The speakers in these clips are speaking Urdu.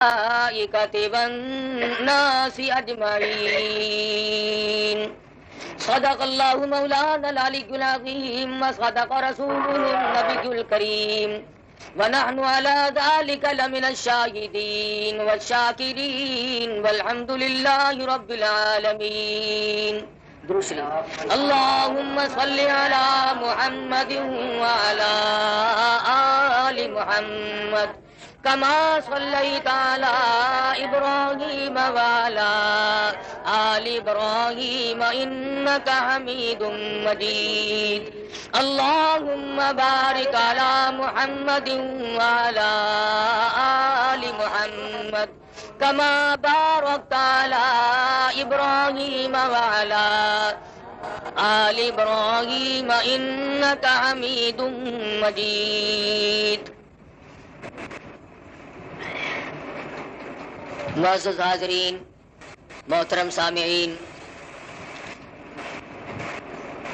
الملائكة والناس أجمعين. صدق الله مولانا العلي العظيم وصدق رسوله النبي الكريم ونحن على ذلك لمن الشاهدين والشاكرين والحمد لله رب العالمين. اللهم صل على محمد وعلى آل محمد كما صليت على إبراهيم وعلى آل إبراهيم إنك حميد مجيد. اللهم بارك على محمد وعلى آل محمد كما باركت على إبراهيم وعلى آل إبراهيم إنك حميد مجيد. معزز حاضرین، محترم سامعین،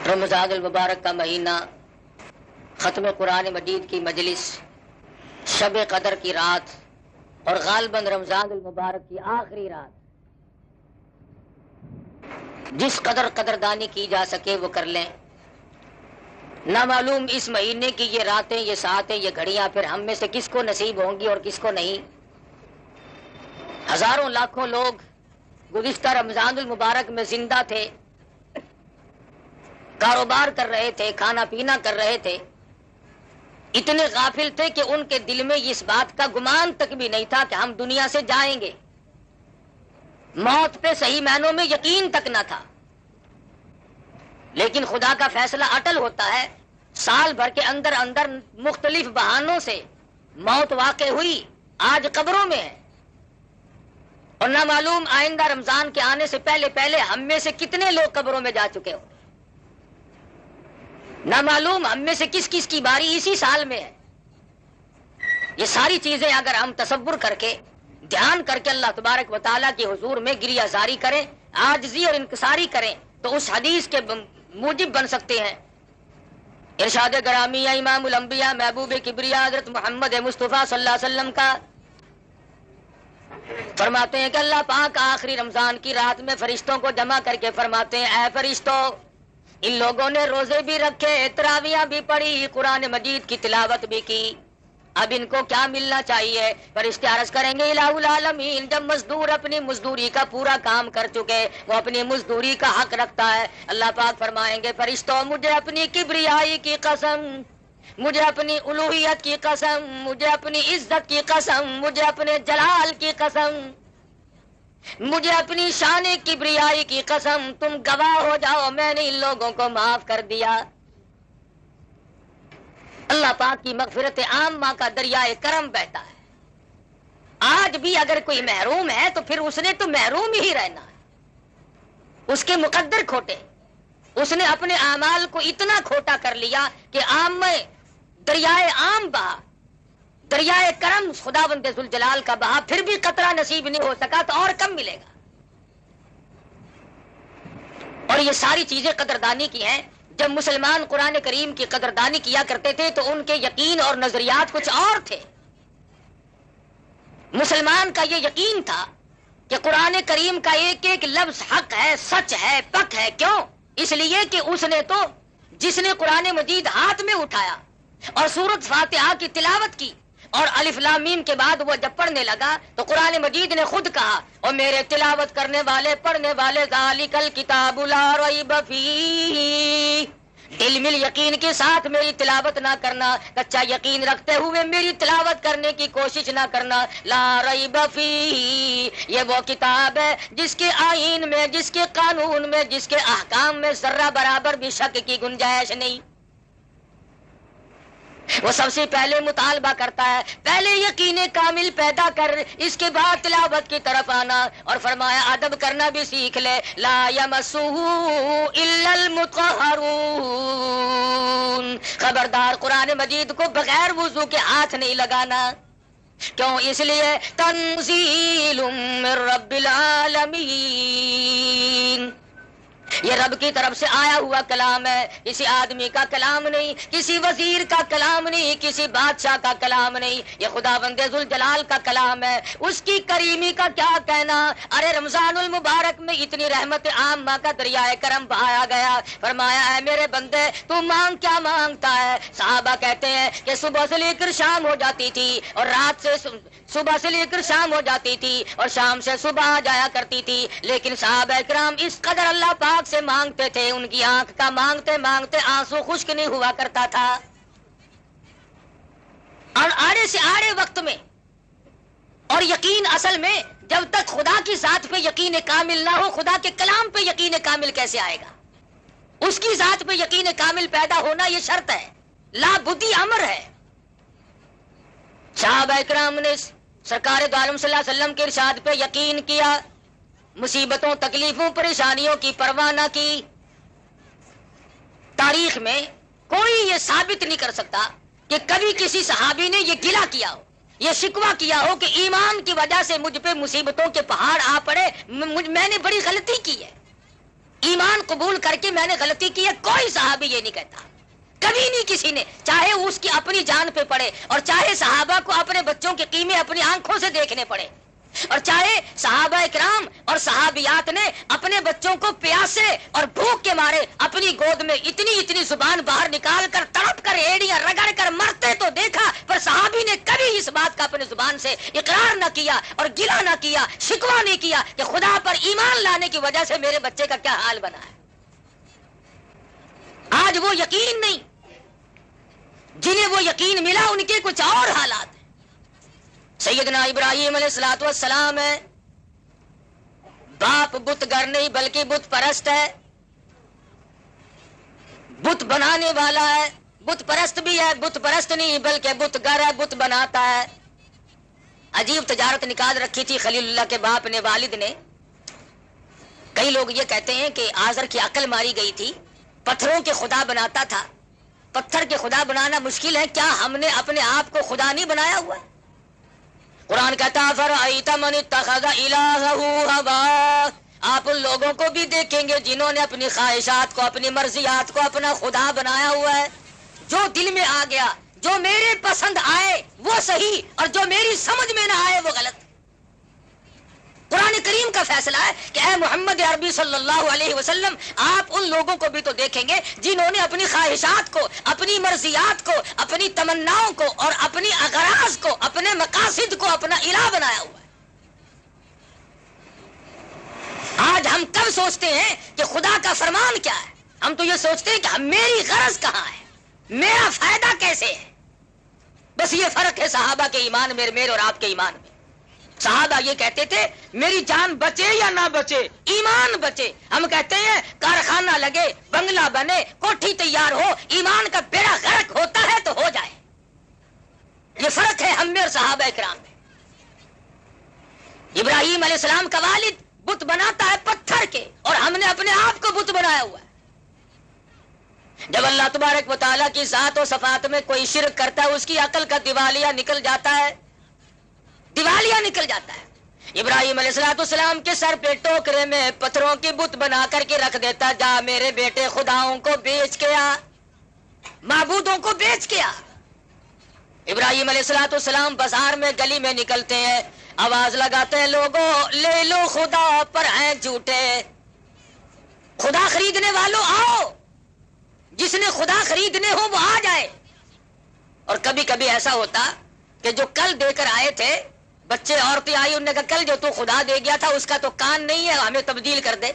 رمضان المبارک کا مہینہ، ختم قرآن مجید کی مجلس، شب قدر کی رات اور غالباً رمضان المبارک کی آخری رات، جس قدر قدردانی کی جا سکے وہ کر لیں. نہ معلوم اس مہینے کی یہ راتیں، یہ ساعتیں، یہ گھڑیاں پھر ہم میں سے کس کو نصیب ہوں گی اور کس کو نہیں. ہزاروں لاکھوں لوگ گزشتہ رمضان المبارک میں زندہ تھے، کاروبار کر رہے تھے، کھانا پینا کر رہے تھے، اتنے غافل تھے کہ ان کے دل میں اس بات کا گمان تک بھی نہیں تھا کہ ہم دنیا سے جائیں گے. موت پہ صحیح معنوں میں یقین تک نہ تھا. لیکن خدا کا فیصلہ اٹل ہوتا ہے. سال بھر کے اندر اندر مختلف بہانوں سے موت واقع ہوئی، آج قبروں میں ہے. اور نہ معلوم آئندہ رمضان کے آنے سے پہلے پہلے ہم میں سے کتنے لوگ قبروں میں جا چکے ہوں. نہ معلوم ہم میں سے کس کس کی باری اسی سال میں ہے. یہ ساری چیزیں اگر ہم تصور کر کے، دھیان کر کے اللہ تبارک و تعالیٰ کے حضور میں گریہ زاری کریں، عاجزی اور انکساری کریں تو اس حدیث کے موجب بن سکتے ہیں. ارشاد گرامی امام الانبیاء محبوب کبریا حضرت محمد مصطفیٰ صلی اللہ علیہ وسلم کا فرماتے ہیں کہ اللہ پاک آخری رمضان کی رات میں فرشتوں کو جمع کر کے فرماتے ہیں، اے فرشتوں، ان لوگوں نے روزے بھی رکھے، تراویح بھی پڑھی، قرآن مجید کی تلاوت بھی کی، اب ان کو کیا ملنا چاہیے؟ فرشتے عرض کریں گے الہ العالمین، جب مزدور اپنی مزدوری کا پورا کام کر چکے وہ اپنی مزدوری کا حق رکھتا ہے. اللہ پاک فرمائیں گے فرشتوں، مجھے اپنی کبریائی کی قسم، مجھے اپنی الوہیت کی قسم، مجھے اپنی عزت کی قسم، مجھے اپنے جلال کی قسم، مجھے اپنی شان کبریائی کی قسم، تم گواہ ہو جاؤ میں نے ان لوگوں کو معاف کر دیا. اللہ پاک کی مغفرت عامہ کا دریائے کرم بہتا ہے. آج بھی اگر کوئی محروم ہے تو پھر اس نے تو محروم ہی رہنا ہے. اس کے مقدر کھوٹے، اس نے اپنے اعمال کو اتنا کھوٹا کر لیا کہ عام میں دریائے عام بہا، دریائے کرم خداوند ذوالجلال کا بہا، پھر بھی قطرہ نصیب نہیں ہو سکا تو اور کم ملے گا. اور یہ ساری چیزیں قدردانی کی ہیں. جب مسلمان قرآن کریم کی قدردانی کیا کرتے تھے تو ان کے یقین اور نظریات کچھ اور تھے. مسلمان کا یہ یقین تھا کہ قرآن کریم کا ایک ایک لفظ حق ہے، سچ ہے، پک ہے. کیوں؟ اس لیے کہ اس نے تو جس نے قرآن مجید ہاتھ میں اٹھایا اور سورۃ فاتحہ کی تلاوت کی اور الف لام میم کے بعد وہ جب پڑھنے لگا تو قرآن مجید نے خود کہا، اور میرے تلاوت کرنے والے، پڑھنے والے، ذالک الکتاب لا ریب فیہ، دل مل یقین کے ساتھ میری تلاوت نہ کرنا، کچا یقین رکھتے ہوئے میری تلاوت کرنے کی کوشش نہ کرنا. لا ریب فیہ، یہ وہ کتاب ہے جس کے آئین میں، جس کے قانون میں، جس کے احکام میں ذرہ برابر بھی شک کی گنجائش نہیں. وہ سب سے پہلے مطالبہ کرتا ہے، پہلے یقین کامل پیدا کر، اس کے بعد تلاوت کی طرف آنا. اور فرمایا ادب کرنا بھی سیکھ لے. لا یمسہ الا المطہرون، خبردار قرآن مجید کو بغیر وضو کے ہاتھ نہیں لگانا. کیوں؟ اس لیے تنزیل من رب العالمین، یہ رب کی طرف سے آیا ہوا کلام ہے، کسی آدمی کا کلام نہیں، کسی وزیر کا کلام نہیں، کسی بادشاہ کا کلام نہیں، یہ خداوند ذوالجلال کا کلام ہے۔ اس کی کریمی کا کیا کہنا؟ ارے رمضان المبارک میں اتنی رحمت عامہ کا دریائے کرم بہایا گیا، فرمایا ہے میرے بندے تو مانگ کیا مانگتا ہے؟ صحابہ کہتے ہیں کہ صبح سے لے کر شام ہو جاتی تھی، اور رات سے صبح سے لے کر شام ہو جاتی تھی، اور شام سے صبح آ جایا کرتی تھی، لیکن صحابہ کرام اس قدر اللہ پاک سے مانگتے تھے، ان کی آنکھ کا مانگتے مانگتے آنسو خشک نہیں ہوا کرتا تھا۔ اور آڑے سے آڑے وقت میں، اور یقین اصل میں جب تک خدا کی ذات پہ یقین کامل نہ ہو، خدا کے کلام پہ یقین کامل کیسے آئے گا؟ اس کی ذات پہ یقین کامل پیدا ہونا یہ شرط ہے، لا بدی امر ہے۔ صحابہ کرام نے سرکار دو عالم صلی اللہ علیہ وسلم کے ارشاد پہ یقین کیا، مصیبتوں تکلیفوں پریشانیوں کی پرواہ نہ کی۔ تاریخ میں کوئی یہ ثابت نہیں کر سکتا کہ کبھی کسی صحابی نے یہ گلہ کیا ہو، یہ شکوہ کیا ہو کہ ایمان کی وجہ سے مجھ پہ مصیبتوں کے پہاڑ آ پڑے، میں نے بڑی غلطی کی ہے، ایمان قبول کر کے میں نے غلطی کی ہے۔ کوئی صحابی یہ نہیں کہتا، کبھی نہیں کسی نے، چاہے اس کی اپنی جان پہ پڑے، اور چاہے صحابہ کو اپنے بچوں کے قیمے اپنی آنکھوں سے دیکھنے پڑے، اور چاہے صحابہ کرام اور صحابیات نے اپنے بچوں کو پیاسے اور بھوک کے مارے اپنی گود میں اتنی زبان باہر نکال کر تڑپ کر ایڑیاں رگڑ کر مرتے تو دیکھا، پر صحابی نے کبھی اس بات کا اپنے زبان سے اقرار نہ کیا اور گلہ نہ کیا، شکوہ نہیں کیا کہ خدا پر ایمان لانے کی وجہ سے میرے بچے کا کیا حال بنا ہے۔ آج وہ یقین نہیں، جنہیں وہ یقین ملا ان کے کچھ اور حالات ہیں۔ سیدنا ابراہیم علیہ الصلوۃ والسلام ہے، باپ بت گر نہیں بلکہ بت پرست ہے، بت بنانے والا ہے، بت پرست بھی ہے، بت پرست نہیں بلکہ بت گر ہے، بت بناتا ہے۔ عجیب تجارت نکال رکھی تھی خلیل اللہ کے باپ نے، والد نے۔ کئی لوگ یہ کہتے ہیں کہ آزر کی عقل ماری گئی تھی، پتھروں کے خدا بناتا تھا۔ پتھر کے خدا بنانا مشکل ہے، کیا ہم نے اپنے آپ کو خدا نہیں بنایا ہوا؟ قرآن کہتا فرأیت من اتخذ الہہ ہواہ، آپ ان لوگوں کو بھی دیکھیں گے جنہوں نے اپنی خواہشات کو، اپنی مرضیات کو اپنا خدا بنایا ہوا ہے۔ جو دل میں آ گیا، جو میرے پسند آئے وہ صحیح، اور جو میری سمجھ میں نہ آئے وہ غلط۔ قرآن کریم کا فیصلہ ہے کہ اے محمد عربی صلی اللہ علیہ وسلم، آپ ان لوگوں کو بھی تو دیکھیں گے جنہوں نے اپنی خواہشات کو، اپنی مرضیات کو، اپنی تمناؤں کو اور اپنی اغراض کو، اپنے مقاصد کو اپنا الہ بنایا ہوا ہے۔ آج ہم کب سوچتے ہیں کہ خدا کا فرمان کیا ہے؟ ہم تو یہ سوچتے ہیں کہ میری غرض کہاں ہے، میرا فائدہ کیسے ہے۔ بس یہ فرق ہے صحابہ کے ایمان میں، میرے اور آپ کے ایمان میں۔ صحابہ یہ کہتے تھے میری جان بچے یا نہ بچے، ایمان بچے۔ ہم کہتے ہیں کارخانہ لگے، بنگلہ بنے، کوٹھی تیار ہو، ایمان کا بیڑا غرق ہوتا ہے تو ہو جائے۔ یہ فرق ہے ہم میں اور صحابہ کرام میں۔ ابراہیم علیہ السلام کا والد بت بناتا ہے پتھر کے، اور ہم نے اپنے آپ کو بت بنایا ہوا ہے۔ جب اللہ تبارک و تعالیٰ کی ذات و صفات میں کوئی شرک کرتا ہے، اس کی عقل کا دیوالیہ نکل جاتا ہے، دیوالیہ نکل جاتا ہے۔ ابراہیم علیہ السلام کے سر پہ ٹوکرے میں پتھروں کی بت بنا کر کے رکھ دیتا، جا میرے بیٹے خداؤں کو بیچ کے آ، معبودوں کو بیچ کے آ۔ ابراہیم علیہ السلام بازار میں گلی میں نکلتے ہیں، آواز لگاتے ہیں لوگوں لے لو خدا پر ہیں جھوٹے، خدا خریدنے والوں آؤ، جس نے خدا خریدنے ہو وہ آ جائے۔ اور کبھی کبھی ایسا ہوتا کہ جو کل دے کر آئے تھے، بچے عورتیں آئی، انہوں نے کہا کل جو تو خدا دے گیا تھا اس کا تو کان نہیں ہے، ہمیں تبدیل کر دے۔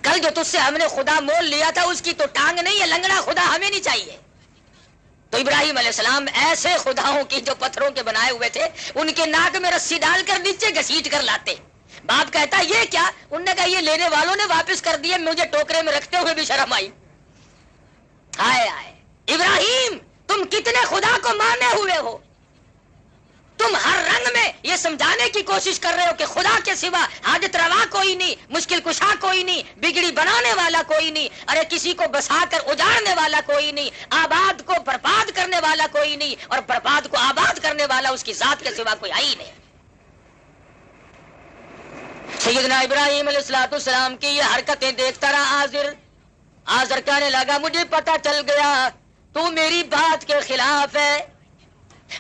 کل جو تجھ سے ہم نے خدا مول لیا تھا اس کی تو ٹانگ نہیں ہے، لنگڑا خدا ہمیں نہیں چاہیے۔ تو ابراہیم علیہ السلام ایسے خداؤں کی جو پتھروں کے بنائے ہوئے تھے ان کے ناک میں رسی ڈال کر نیچے گھسیٹ کر لاتے۔ باپ کہتا یہ کیا؟ انہوں نے کہا یہ لینے والوں نے واپس کر دیے، مجھے ٹوکرے میں رکھتے ہوئے بھی شرم آئی۔ ہائے ہائے ابراہیم، تم کتنے خدا کو مانے ہوئے ہو، تم ہر رنگ میں یہ سمجھانے کی کوشش کر رہے ہو کہ خدا کے سوا حاجت روا کوئی نہیں، مشکل کشا کوئی نہیں، بگڑی بنانے والا کوئی نہیں، ارے کسی کو بسا کر اجاڑنے والا کوئی نہیں، آباد کو برباد کرنے والا کوئی نہیں، اور برباد کو آباد کرنے والا اس کی ذات کے سوا کوئی ہے ہی نہیں۔ سیدنا ابراہیم علیہ السلام کی یہ حرکتیں دیکھتا رہا آزر کہنے لگا مجھے پتا چل گیا تو میری بات کے خلاف ہے،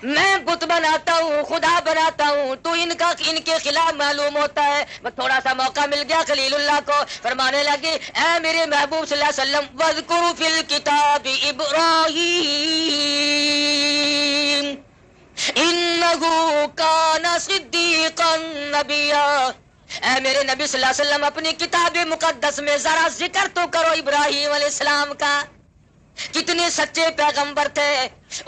میں بت بناتا ہوں خدا بناتا ہوں، تو ان کے خلاف معلوم ہوتا ہے۔ تھوڑا سا موقع مل گیا خلیل اللہ کو، فرمانے لگے اے میرے محبوب صلی اللہ علیہ وسلم وَاذْكُرْ فِي الْكِتَابِ إِبْرَاهِيمَ إِنَّهُ كَانَ صِدِّيقًا نَبِيًّا۔ اے میرے نبی صلی اللہ علیہ وسلم اپنی کتاب مقدس میں ذرا ذکر تو کرو ابراہیم علیہ السلام کا، کتنے سچے پیغمبر تھے۔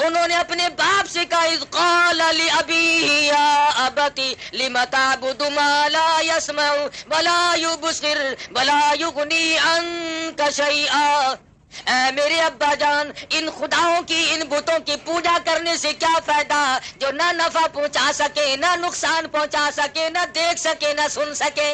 انہوں نے اپنے باپ سے کہا اذ قال لأبیہ یا ابت لم تعبد ما لا يسمع ولا يبصر ولا يغنی عنک شیئا۔ اے میرے ابا جان، ان خداؤں کی ان بتوں کی پوجا کرنے سے کیا فائدہ جو نہ نفع پہنچا سکے نہ نقصان پہنچا سکے نہ دیکھ سکے نہ سن سکے۔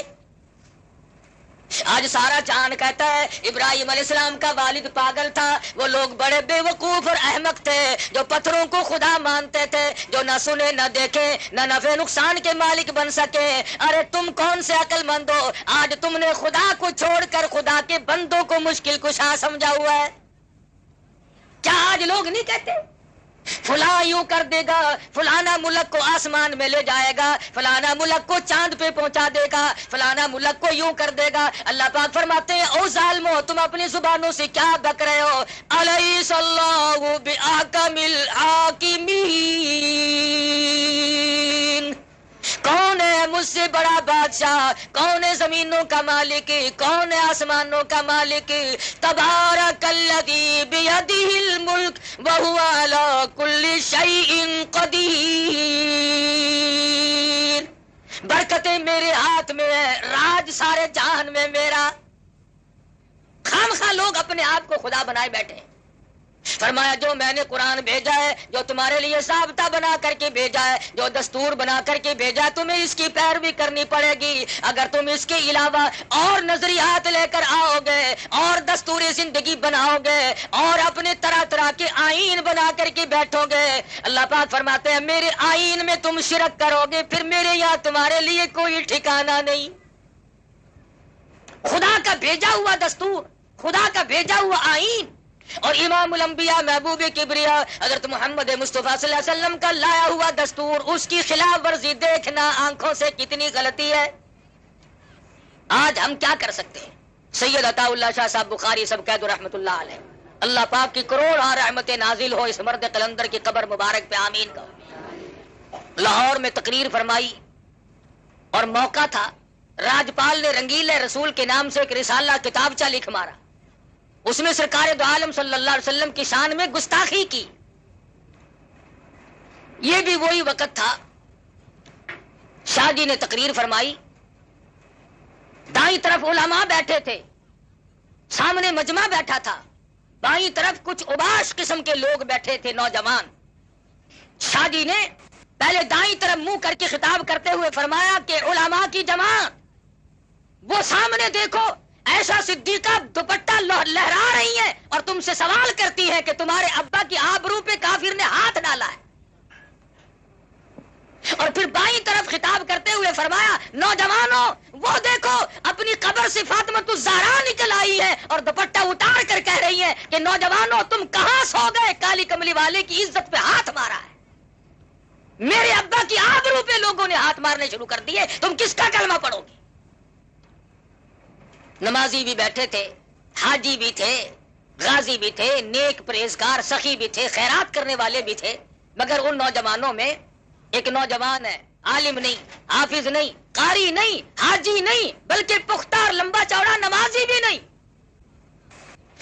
آج سارا چاند کہتا ہے ابراہیم علیہ السلام کا والد پاگل تھا، وہ لوگ بڑے بے وقوف اور احمق تھے جو پتھروں کو خدا مانتے تھے، جو نہ سنے نہ دیکھے نہ نفع نقصان کے مالک بن سکے۔ ارے تم کون سے عقل مند ہو، آج تم نے خدا کو چھوڑ کر خدا کے بندوں کو مشکل کشا سمجھا ہوا ہے۔ کیا آج لوگ نہیں کہتے فلاں یوں کر دے گا، فلانا ملک کو آسمان میں لے جائے گا، فلانا ملک کو چاند پہ پہنچا دے گا، فلانا ملک کو یوں کر دے گا۔ اللہ پاک فرماتے ہیں او ظالمو تم اپنی زبانوں سے کیا بک رہے ہو، الیس اللہ بأحکم الحاکمین۔ کون ہے مجھ سے بڑا بادشاہ، کون ہے زمینوں کا مالک، کون ہے آسمانوں کا مالک؟ تبارک الذی بیدہ الملک وہو علی کل شیء قدیر۔ برکتیں میرے ہاتھ میں ہے، راج سارے جہان میں میرا۔ خامخواہ لوگ اپنے آپ کو خدا بنائے بیٹھے ہیں۔ فرمایا جو میں نے قرآن بھیجا ہے، جو تمہارے لیے ضابطہ بنا کر کے بھیجا ہے، جو دستور بنا کر کے بھیجا ہے، تمہیں اس کی پیروی کرنی پڑے گی۔ اگر تم اس کے علاوہ اور نظریات لے کر آؤ گے اور دستور زندگی بناؤ گے اور اپنے طرح طرح کے آئین بنا کر کے بیٹھو گے، اللہ پاک فرماتے ہیں میرے آئین میں تم شرک کرو گے، پھر میرے یہاں تمہارے لیے کوئی ٹھکانہ نہیں۔ خدا کا بھیجا ہوا دستور، خدا کا بھیجا ہوا آئین اور امام الانبیاء محبوب کبریا حضرت محمد مصطفیٰ صلی اللہ علیہ وسلم کا لایا ہوا دستور، اس کی خلاف ورزی دیکھنا آنکھوں سے کتنی غلطی ہے۔ آج ہم کیا کر سکتے ہیں؟ سید عطا اللہ شاہ صاحب بخاری سب قید رحمت اللہ علیہ، اللہ پاک کی کروڑ رحمت نازل ہو اس مرد قلندر کی قبر مبارک پہ آمین کا۔ لاہور میں تقریر فرمائی اور موقع تھا، راجپال نے رنگیلے رسول کے نام سے ایک رسالہ کتابچہ لکھ مارا، اس میں سرکار دو عالم صلی اللہ علیہ وسلم کی شان میں گستاخی کی۔ یہ بھی وہی وقت تھا، شاہ جی نے تقریر فرمائی، دائیں طرف علماء بیٹھے تھے، سامنے مجمع بیٹھا تھا، بائیں طرف کچھ اوباش قسم کے لوگ بیٹھے تھے نوجوان۔ شاہ جی نے پہلے دائیں طرف منہ کر کے خطاب کرتے ہوئے فرمایا کہ علماء کی جماعت وہ سامنے دیکھو، ایسا صدیقہ دوپٹہ لہرا رہی ہے اور تم سے سوال کرتی ہے کہ تمہارے ابا کی آبرو پہ کافر نے ہاتھ ڈالا ہے۔ اور پھر بائیں طرف خطاب کرتے ہوئے فرمایا نوجوانوں وہ دیکھو اپنی قبر سے فاطمۃ الزہرا نکل آئی ہے اور دوپٹہ اتار کر کہہ رہی ہے کہ نوجوانوں تم کہاں سو گئے، کالی کملی والے کی عزت پہ ہاتھ مارا ہے، میرے ابا کی آبرو پہ لوگوں نے ہاتھ مارنے شروع کر دیے، تم کس کا کلمہ پڑھو گے؟ نمازی بھی بیٹھے تھے، حاجی بھی تھے، غازی بھی تھے، نیک پرہیزگار سخی بھی تھے، خیرات کرنے والے بھی تھے، مگر ان نوجوانوں میں ایک نوجوان ہے، عالم نہیں، حافظ نہیں، قاری نہیں، حاجی نہیں، بلکہ پختہ اور لمبا چوڑا نمازی بھی نہیں۔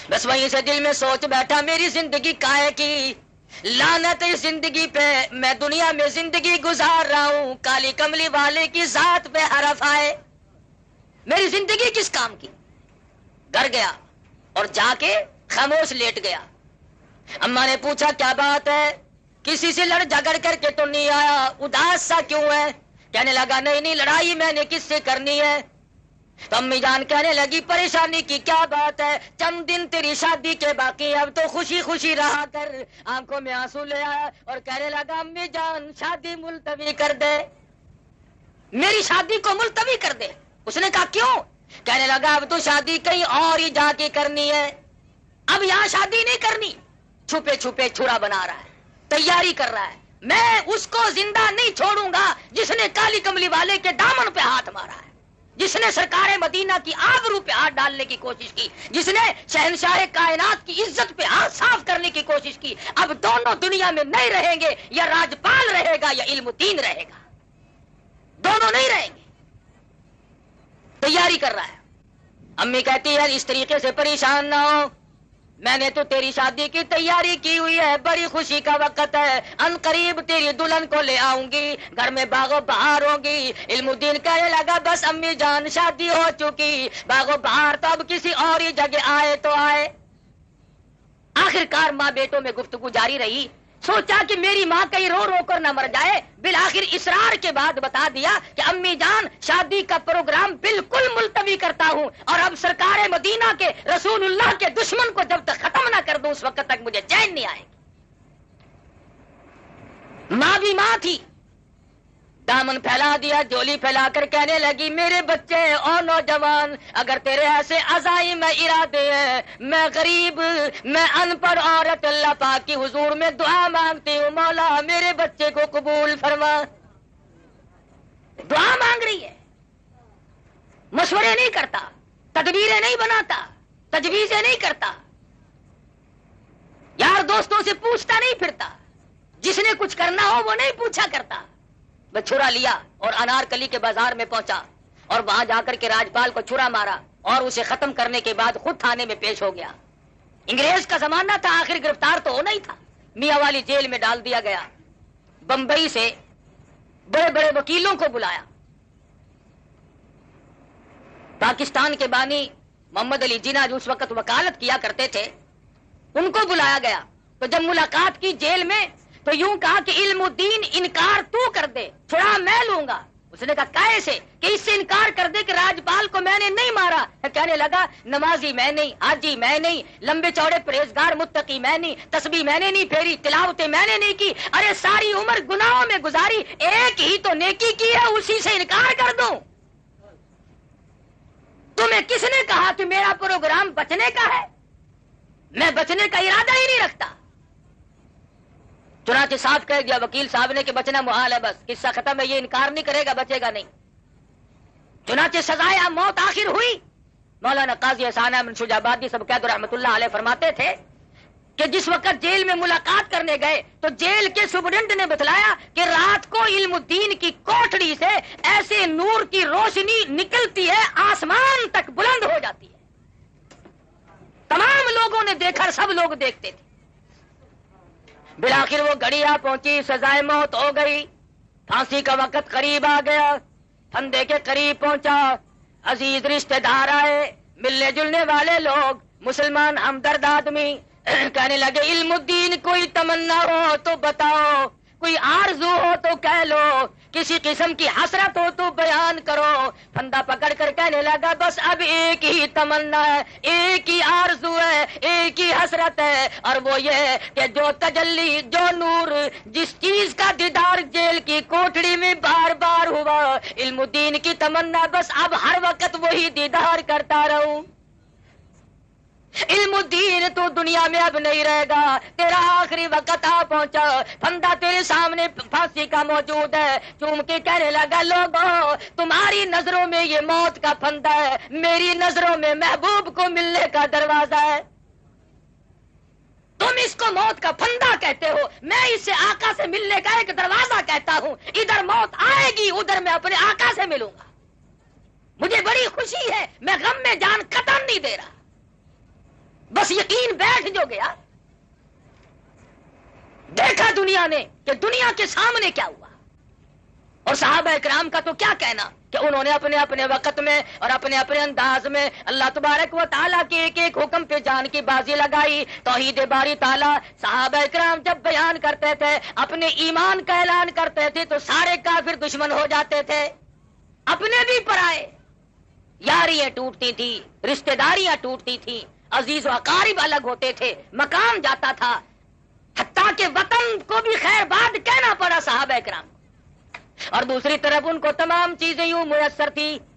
بس وہیں سے دل میں سوچ بیٹھا میری زندگی کائے کی، لعنت اس زندگی پہ، میں دنیا میں زندگی گزار رہا ہوں، کالی کملی والے کی ذات پہ حرف آئے، میری زندگی کس کام کی؟ گھر گیا اور جا کے خاموش لیٹ گیا۔ اماں نے پوچھا کیا بات ہے، کسی سے لڑ جھگڑ کر کے تو نہیں آیا، اداس سا کیوں ہے؟ کہنے لگا نہیں لڑائی میں نے کس سے کرنی ہے۔ تو امی جان کہنے لگی پریشانی کی کیا بات ہے، چند دن تیری شادی کے باقی، اب تو خوشی خوشی رہا کر۔ آنکھوں میں آنسو لے آیا اور کہنے لگا امی جان شادی ملتوی کر دے، میری شادی کو ملتوی کر دے۔ اس نے کہا کیوں؟ کہنے لگا اب تو شادی کہیں اور ہی جا کے کرنی ہے، اب یہاں شادی نہیں کرنی۔ چھپے چھپے چھرا بنا رہا ہے، تیاری کر رہا ہے، میں اس کو زندہ نہیں چھوڑوں گا جس نے کالی کملی والے کے دامن پہ ہاتھ مارا ہے، جس نے سرکار مدینہ کی آبرو پہ ہاتھ ڈالنے کی کوشش کی، جس نے شہنشاہ کائنات کی عزت پہ ہاتھ صاف کرنے کی کوشش کی۔ اب دونوں دنیا میں نہیں رہیں گے، یا راجپال رہے گا یا علم الدین رہے گا، دونوں نہیں رہیں گے۔ تیاری کر رہا ہے۔ امی کہتی ہے اس طریقے سے پریشان نہ ہو، میں نے تو تیری شادی کی تیاری کی ہوئی ہے، بڑی خوشی کا وقت ہے، ان قریب تیری دلہن کو لے آؤں گی، گھر میں باغ و بہار ہوگی۔ علم الدین کہنے لگا بس امی جان شادی ہو چکی، باغ و بہار تو اب کسی اور ہی جگہ آئے تو آئے۔ آخر کار ماں بیٹوں میں گفتگو جاری رہی، سوچا کہ میری ماں کہیں رو رو کر نہ مر جائے، بالآخر اصرار کے بعد بتا دیا کہ امی جان شادی کا پروگرام بالکل ملتوی کرتا ہوں، اور اب سرکار مدینہ کے رسول اللہ کے دشمن کو جب تک ختم نہ کر دوں اس وقت تک مجھے چین نہیں آئے گی۔ ماں بھی ماں تھی، دامن پھیلا دیا، جولی پھیلا کر کہنے لگی میرے بچے اور نوجوان، اگر تیرے ایسے عزائم ارادے ہیں، میں غریب، میں ان پڑھ عورت اللہ پاک کی حضور میں دعا مانگتی ہوں، مولا میرے بچے کو قبول فرما۔ دعا مانگ رہی ہے، مشورے نہیں کرتا، تدبیریں نہیں بناتا، تجویزیں نہیں کرتا، یار دوستوں سے پوچھتا نہیں پھرتا، جس نے کچھ کرنا ہو وہ نہیں پوچھا کرتا۔ وہ چھرا لیا اور انارکلی کے بازار میں پہنچا، اور وہاں جا کر کے راجپال کو چھرا مارا، اور اسے ختم کرنے کے بعد خود تھانے میں پیش ہو گیا۔ انگریز کا زمانہ تھا، آخر گرفتار تو ہونا ہی تھا، میاں والی جیل میں ڈال دیا گیا۔ بمبئی سے بڑے بڑے وکیلوں کو بلایا، پاکستان کے بانی محمد علی جناح جو اس وقت وکالت کیا کرتے تھے ان کو بلایا گیا۔ تو جب ملاقات کی جیل میں تو یوں کہا کہ علم الدین انکار تو کر دے، چھڑا میں لوں گا۔ اس نے کہا کیسے؟ کہ اس سے انکار کر دے کہ راجپال کو میں نے نہیں مارا۔ کہنے لگا نمازی میں نہیں، حاجی میں نہیں، لمبے چوڑے پرہیزگار متقی میں نہیں، تسبیح میں نے نہیں پھیری، تلاوتیں میں نے نہیں کی، ارے ساری عمر گناہوں میں گزاری، ایک ہی تو نیکی کی ہے، اسی سے انکار کر دوں؟ تمہیں کس نے کہا کہ میرا پروگرام بچنے کا ہے؟ میں بچنے کا ارادہ ہی نہیں رکھتا۔ چنانچہ صاحب کہہ دیا وکیل صاحب نے کہ بچنا محال ہے، بس قصہ ختم ہے، یہ انکار نہیں کرے گا، بچے گا نہیں۔ چنانچہ سزائے موت آخر ہوئی۔ مولانا قاضی احسان احمد شجابادی سب قید رحمت اللہ علیہ فرماتے تھے کہ جس وقت جیل میں ملاقات کرنے گئے تو جیل کے سپرڈنٹ نے بتلایا کہ رات کو علم الدین کی کوٹڑی سے ایسے نور کی روشنی نکلتی ہے، آسمان تک بلند ہو جاتی ہے۔ تمام لوگوں نے دیکھا، سب لوگ دیکھتے تھے۔ بالآخر وہ گھڑی آ پہنچی، سزائے موت ہو گئی، پھانسی کا وقت قریب آ گیا، پھندے کے قریب پہنچا، عزیز رشتہ دار آئے، ملنے جلنے والے لوگ، مسلمان ہمدرد آدمی کہنے لگے علم الدین کوئی تمنا ہو تو بتاؤ، کوئی آرزو ہو تو کہہ لو، کسی قسم کی حسرت ہو تو بیان کرو۔ پھندا پکڑ کر کہنے لگا بس اب ایک ہی تمنا ہے، ایک ہی آرزو ہے، ایک ہی حسرت ہے، اور وہ یہ کہ جو تجلی، جو نور، جس چیز کا دیدار جیل کی کوٹڑی میں بار بار ہوا، علم الدین کی تمنا بس اب ہر وقت وہی دیدار کرتا رہوں۔ علم الدین تو دنیا میں اب نہیں رہے گا، تیرا آخری وقت آ پہنچا، پھندا تیرے سامنے پھانسی کا موجود ہے۔ چوم کے کہنے لگا لوگوں تمہاری نظروں میں یہ موت کا پھندا ہے، میری نظروں میں محبوب کو ملنے کا دروازہ ہے۔ تم اس کو موت کا پھندا کہتے ہو، میں اس سے آقا سے ملنے کا ایک دروازہ کہتا ہوں۔ ادھر موت آئے گی، ادھر میں اپنے آقا سے ملوں گا۔ مجھے بڑی خوشی ہے، میں غم میں جان قطعاً نہیں دے رہا، بس یقین بیٹھ جو گیا۔ دیکھا دنیا نے کہ دنیا کے سامنے کیا ہوا، اور صحابہ اکرام کا تو کیا کہنا کہ انہوں نے اپنے اپنے وقت میں اور اپنے اپنے انداز میں اللہ تبارک و تعالیٰ کے ایک ایک حکم پہ جان کی بازی لگائی۔ توحید باری تعالیٰ صحابہ اکرام جب بیان کرتے تھے، اپنے ایمان کا اعلان کرتے تھے تو سارے کافر دشمن ہو جاتے تھے، اپنے بھی پرائے، یاریاں ٹوٹتی تھی، رشتہ داریاں ٹوٹتی تھی، عزیز و اقارب الگ ہوتے تھے، مقام جاتا تھا، حتیٰ کہ وطن کو بھی خیر باد کہنا پڑا صحابہ کرام۔ اور دوسری طرف ان کو تمام چیزیں یوں میسر تھی،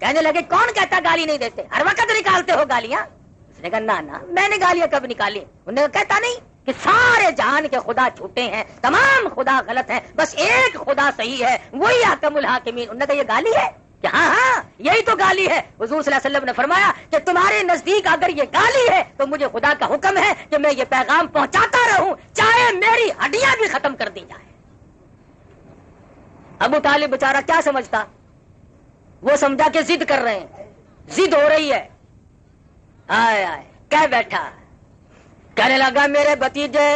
کہنے لگے کون کہتا گالی نہیں دیتے, ہر وقت نکالتے ہو گالیاں. اس نے کہا نا میں نے گالیاں کب نکالی. انہوں نے کہتا نہیں کہ سارے جہان کے خدا جھوٹے ہیں, تمام خدا غلط ہیں, بس ایک خدا صحیح ہے, وہی حکم الحاکمین. انہوں نے کہا یہ گالی ہے کہ ہاں یہی تو گالی ہے. حضور صلی اللہ علیہ وسلم نے فرمایا کہ تمہارے نزدیک اگر یہ گالی ہے تو مجھے خدا کا حکم ہے کہ میں یہ پیغام پہنچاتا رہوں چاہے میری ہڈیاں بھی ختم کر دی جائیں. ابو طالب بیچارہ کیا سمجھتا, وہ سمجھا کہ ضد کر رہے ہیں, ضد ہو رہی ہے. آئے آئے کہہ بیٹھا, کہنے لگا میرے بھتیجے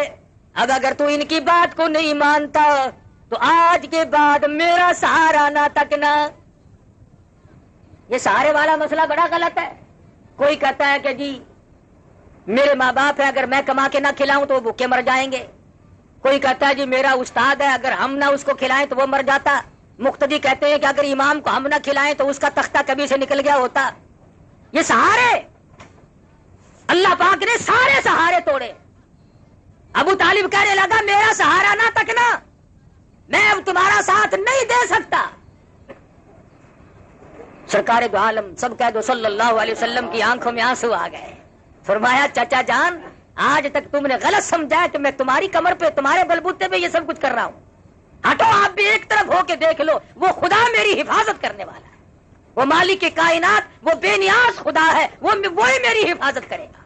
اب اگر تو ان کی بات کو نہیں مانتا تو آج کے بعد میرا سہارا نہ تکنا. یہ سہارے والا مسئلہ بڑا غلط ہے. کوئی کہتا ہے کہ جی میرے ماں باپ ہیں, اگر میں کما کے نہ کھلاؤں تو وہ بھوکے مر جائیں گے. کوئی کہتا ہے جی میرا استاد ہے, اگر ہم نہ اس کو کھلائیں تو وہ مر جاتا. مقتدی کہتے ہیں کہ اگر امام کو ہم نہ کھلائیں تو اس کا تختہ کبھی سے نکل گیا ہوتا. یہ سہارے, اللہ پاک نے سارے سہارے توڑے. ابو طالب کہنے لگا میرا سہارا نہ تکنا, میں اب تمہارا ساتھ نہیں دے سکتا. سرکار دو عالم سب کہہ دو صلی اللہ علیہ وسلم کی آنکھوں میں آنسو آ گئے. فرمایا چچا جان آج تک تم نے غلط سمجھا کہ میں تمہاری کمر پہ تمہارے بلبوتے پہ یہ سب کچھ کر رہا ہوں. ہٹو آپ بھی ایک طرف ہو کے دیکھ لو, وہ خدا میری حفاظت کرنے والا ہے, وہ مالک کائنات, وہ بے نیاز خدا ہے, وہی میری حفاظت کرے گا.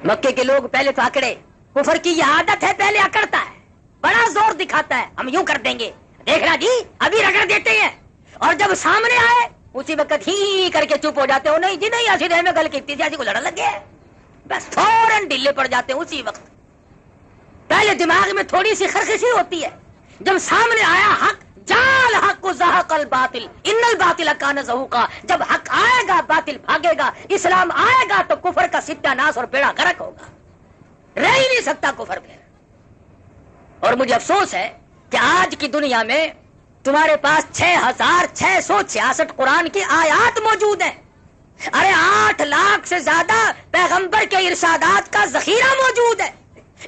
مکے کے لوگ پہلے تو اکڑے, کفر کی یہ عادت ہے پہلے اکڑتا ہے, بڑا زور دکھاتا ہے, ہم یوں کر دیں گے, دیکھنا جی ابھی رگڑ دیتے ہیں, اور جب سامنے آئے اسی وقت ہی کر کے چپ ہو جاتے ہو. نہیں جی نہیں ایسی دہ میں گل کی تھی, ایسی کو لڑ لگے, بس فوراً ڈھیلے پڑ جاتے ہیں اسی وقت. پہلے دماغ میں تھوڑی سی خرخشی ہوتی ہے, جب سامنے آیا حق, جال حق کو زہق الباطل ان الباطل کان زہوقا, جب حق آئے گا باطل بھاگے گا, اسلام آئے گا تو کفر کا ستیہ ناس اور بیڑا غرق ہوگا, رہ ہی نہیں سکتا کفر پھر. اور مجھے افسوس ہے کہ آج کی دنیا میں تمہارے پاس 6666 قرآن کی آیات موجود ہیں. ارے 8 لاکھ سے زیادہ پیغمبر کے ارشادات کا ذخیرہ موجود ہے.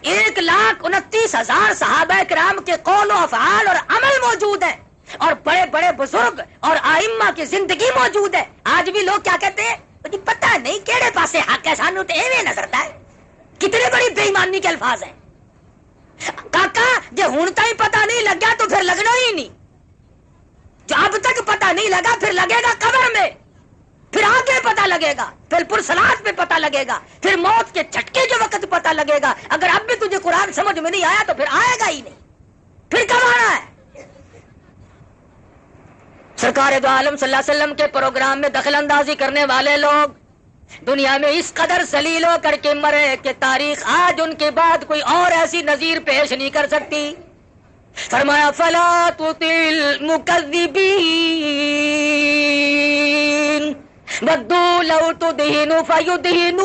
1,29,000 صحابہ کرام کے قول و افعال اور عمل موجود ہیں, اور بڑے بڑے بزرگ اور ائمہ کی زندگی موجود ہے. آج بھی لوگ کیا کہتے ہیں, پتہ نہیں کیڑے پاسے حق ہے, سانو تے ایویں نظرتا ہے. کتنے بڑی بے ایمانی کے الفاظ ہیں. کاکا جے ہن تائیں پتہ نہیں لگا تو پھر لگنا ہی نہیں. جو اب تک پتہ نہیں لگا پھر لگے گا قبر میں, پھر آگے پتہ لگے گا, پھر پرسلات میں پتہ لگے گا, پھر موت کے جھٹکے کے وقت پتہ لگے گا. اگر اب بھی تجھے قرآن سمجھ میں نہیں آیا تو پھر آئے گا ہی نہیں, پھر کب آنا ہے. سرکار دو عالم صلی اللہ علیہ وسلم کے پروگرام میں دخل اندازی کرنے والے لوگ دنیا میں اس قدر ذلیل ہو کر کے مرے کہ تاریخ آج ان کے بعد کوئی اور ایسی نظیر پیش نہیں کر سکتی. فرمایا فلا تطع المکذبین ودوا لو تدہن فیدہنون.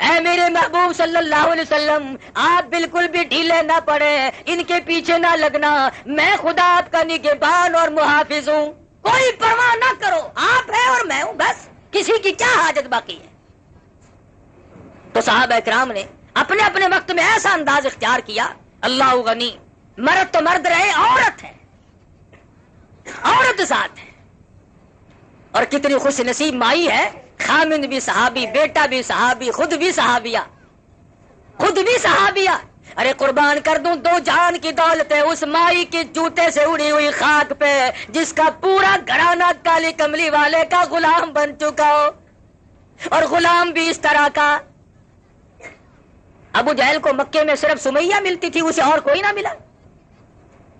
اے میرے محبوب صلی اللہ علیہ وسلم آپ بالکل بھی ڈھیلے نہ پڑے, ان کے پیچھے نہ لگنا, میں خدا آپ کا نگہبان اور محافظ ہوں, کوئی پرواہ نہ کرو, آپ ہے اور میں ہوں, بس کسی کی کیا حاجت باقی ہے. تو صحابہ کرام نے اپنے اپنے وقت میں ایسا انداز اختیار کیا, اللہ غنی, مرد تو مرد رہے, عورت ہے, عورت ساتھ ہے. اور کتنی خوش نصیب مائی ہے, خامند بھی صحابی, بیٹا بھی صحابی, خود بھی صحابیہ, خود بھی صحابیہ. ارے قربان کر دوں 2 جان کی دولت ہے اس مائی کی جوتے سے اڑی ہوئی خاک پہ جس کا پورا گھرانہ کالی کملی والے کا غلام بن چکا ہو, اور غلام بھی اس طرح کا. ابو جہل کو مکے میں صرف سمیہ ملتی تھی, اسے اور کوئی نہ ملا.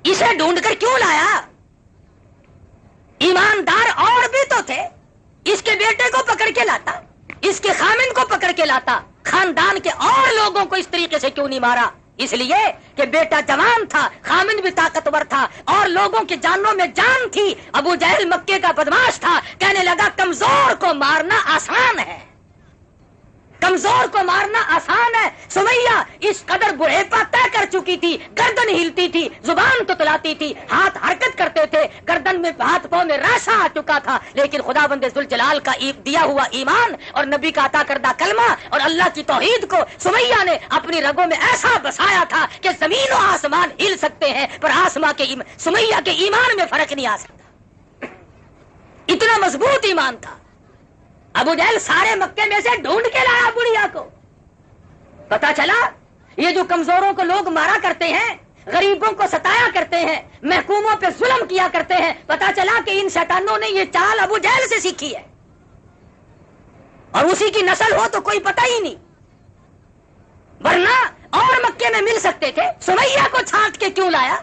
اسے ڈھونڈ کر کیوں لایا؟ ایماندار اور بھی تو تھے, اس کے بیٹے کو پکڑ کے لاتا, اس کے خامن کو پکڑ کے لاتا, خاندان کے اور لوگوں کو اس طریقے سے کیوں نہیں مارا؟ اس لیے کہ بیٹا جوان تھا, خامن بھی طاقتور تھا, اور لوگوں کی جانوں میں جان تھی. ابو جہل مکے کا بدماش تھا, کہنے لگا کمزور کو مارنا آسان ہے, کمزور کو مارنا آسان ہے. سمیہ اس قدر بڑھیپا طے کر چکی تھی, گردن ہلتی تھی, زبان تتلاتی تھی, ہاتھ حرکت کرتے تھے, گردن میں ہاتھ پاؤں میں ریشہ آ چکا تھا, لیکن خداوند ذوالجلال کا دیا ہوا ایمان اور نبی کا عطا کردہ کلمہ اور اللہ کی توحید کو سمیہ نے اپنی رگوں میں ایسا بسایا تھا کہ زمین و آسمان ہل سکتے ہیں, پر سمیہ کے ایمان میں فرق نہیں آ سکتا. اتنا مضبوط ایمان تھا. ابو جہل سارے مکے میں سے ڈھونڈ کے لایا بڑھیا کو. پتا چلا یہ جو کمزوروں کو لوگ مارا کرتے ہیں, غریبوں کو ستایا کرتے ہیں, محکوموں پہ ظلم کیا کرتے ہیں, پتا چلا کہ ان شیطانوں نے یہ چال ابو جہل سے سیکھی ہے, اور اسی کی نسل ہو تو کوئی پتہ ہی نہیں. ورنہ اور مکے میں مل سکتے تھے, سمیہ کو چھانٹ کے کیوں لایا؟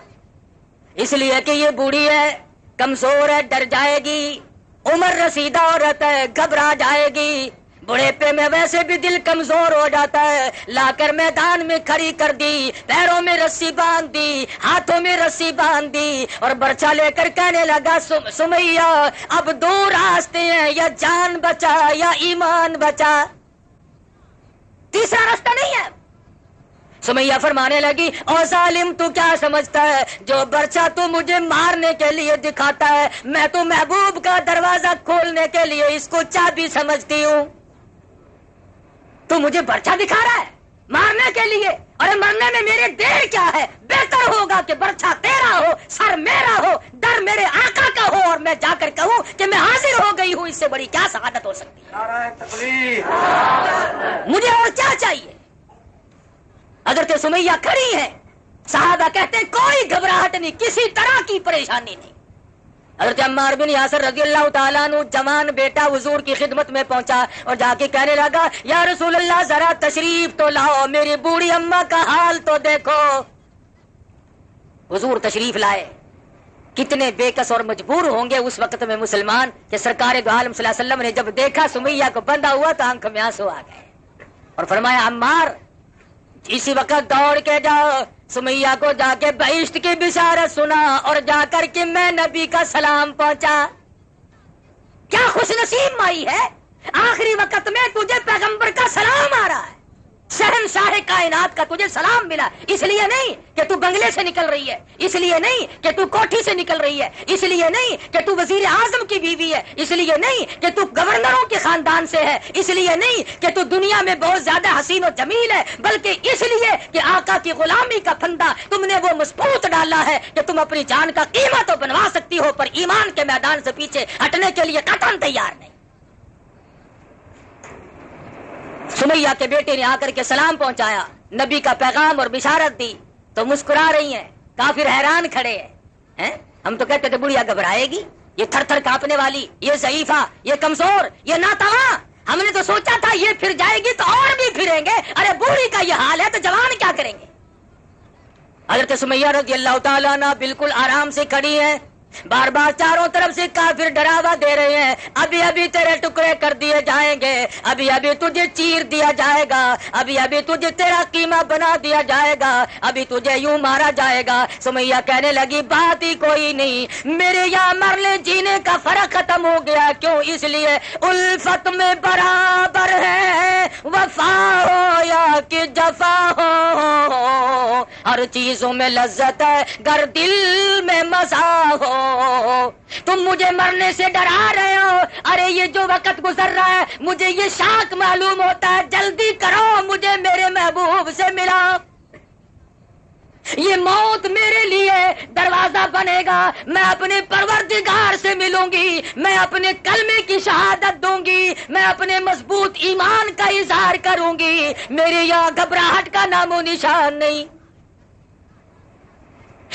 اس لیے کہ یہ بوڑھی ہے, کمزور ہے, ڈر جائے گی, عمر رسیدہ عورت ہے, گھبرا جائے گی, بڑھیپے میں ویسے بھی دل کمزور ہو جاتا ہے. لا کر میدان میں کھڑی کر دی, پیروں میں رسی باندھ دی, ہاتھوں میں رسی باندھ دی, اور برچہ لے کر کہنے لگا سمیہ اب دو راستے ہیں, یا جان بچا یا ایمان بچا, تیسرا راستہ نہیں ہے. سمیہ فرمانے لگی او ظالم تو کیا سمجھتا ہے, جو برچہ تو مجھے مارنے کے لیے دکھاتا ہے, میں تو محبوب کا دروازہ کھولنے کے لیے اس کو چابی سمجھتی ہوں. تو مجھے برچہ دکھا رہا ہے مارنے کے لیے, اور مرنے میں میرے دیر کیا ہے؟ بہتر ہوگا کہ برچہ تیرا ہو, سر میرا ہو, در میرے آقا کا ہو, اور میں جا کر کہوں کہ میں حاضر ہو گئی ہوں. اس سے بڑی کیا سعادت ہو سکتی ہے؟ نعرہ تکبیر. مجھے اور کیا چاہیے؟ حضرت سمیہ کھڑی ہے, صحابہ کہتے ہیں کوئی گھبراہٹ نہیں, کسی طرح کی پریشانی نہیں. حضرت عمار بن یاسر رضی اللہ تعالیٰ عنہ جوان بیٹا حضور کی خدمت میں پہنچا اور جا کے کہنے لگا یا رسول اللہ ذرا تشریف تو لاؤ, میری بوڑھی اماں کا حال تو دیکھو. حضور تشریف لائے. کتنے بے کس اور مجبور ہوں گے اس وقت میں مسلمان کہ سرکار دو عالم صلی اللہ علیہ وسلم نے جب دیکھا سمیہ کو بندھا ہوا تو آنکھ میں آنسو آ گئے, اور فرمایا عمار اسی وقت دوڑ کے جاؤ, سمیہ کو جا کے بہشت کی بشارت سنا, اور جا کر کے میں نبی کا سلام پہنچا. کیا خوش نصیب مائی ہے, آخری وقت میں تجھے پیغمبر کا سلام آ رہا ہے, شہنشاہ کائنات کا تجھے سلام ملا. اس لیے نہیں کہ تو بنگلے سے نکل رہی ہے, اس لیے نہیں کہ تو کوٹھی سے نکل رہی ہے, اس لیے نہیں کہ تو وزیر اعظم کی بیوی ہے, اس لیے نہیں کہ تو گورنروں کے خاندان سے ہے, اس لیے نہیں کہ تو دنیا میں بہت زیادہ حسین و جمیل ہے, بلکہ اس لیے کہ آقا کی غلامی کا پھندا تم نے وہ مضبوط ڈالا ہے کہ تم اپنی جان کا قیمہ تو بنوا سکتی ہو, پر ایمان کے میدان سے پیچھے ہٹنے کے لیے قطعاً تیار نہیں. سمیہ کے بیٹے نے آ کر کے سلام پہنچایا, نبی کا پیغام اور بشارت دی, تو مسکرا رہی ہیں. کافر حیران کھڑے ہیں. ہم تو کہتے تھے بڑھیا گھبرائے گی, یہ تھر تھر کانپنے والی, یہ ضعیفہ, یہ کمزور, یہ ناتواں, ہم نے تو سوچا تھا یہ پھر جائے گی تو اور بھی پھریں گے, ارے بوڑھی کا یہ حال ہے تو جوان کیا کریں گے. حضرت سمیہ رضی اللہ تعالیٰ عنہ بالکل آرام سے کھڑی ہیں, بار بار چاروں طرف سے کافر ڈراوا دے رہے ہیں, ابھی ابھی تیرے ٹکڑے کر دیے جائیں گے, ابھی ابھی تجھے چیر دیا جائے گا, ابھی ابھی تجھے تیرا قیمہ بنا دیا جائے گا, ابھی تجھے یوں مارا جائے گا. سمیہ کہنے لگی بات ہی کوئی نہیں, میرے یہاں مرنے جینے کا فرق ختم ہو گیا. کیوں؟ اس لیے الفت میں برابر ہے, وفا ہو یا کہ جفا ہو, ہر چیزوں میں لذت ہے گر دل میں مزہ ہو. تم مجھے مرنے سے ڈرا رہے ہو, ارے یہ جو وقت گزر رہا ہے مجھے یہ شاک معلوم ہوتا ہے, جلدی کرو مجھے میرے محبوب سے ملا. یہ موت میرے لیے دروازہ بنے گا, میں اپنے پروردگار سے ملوں گی, میں اپنے کلمے کی شہادت دوں گی, میں اپنے مضبوط ایمان کا اظہار کروں گی, میرے یہاں گھبراہٹ کا نام و نشان نہیں,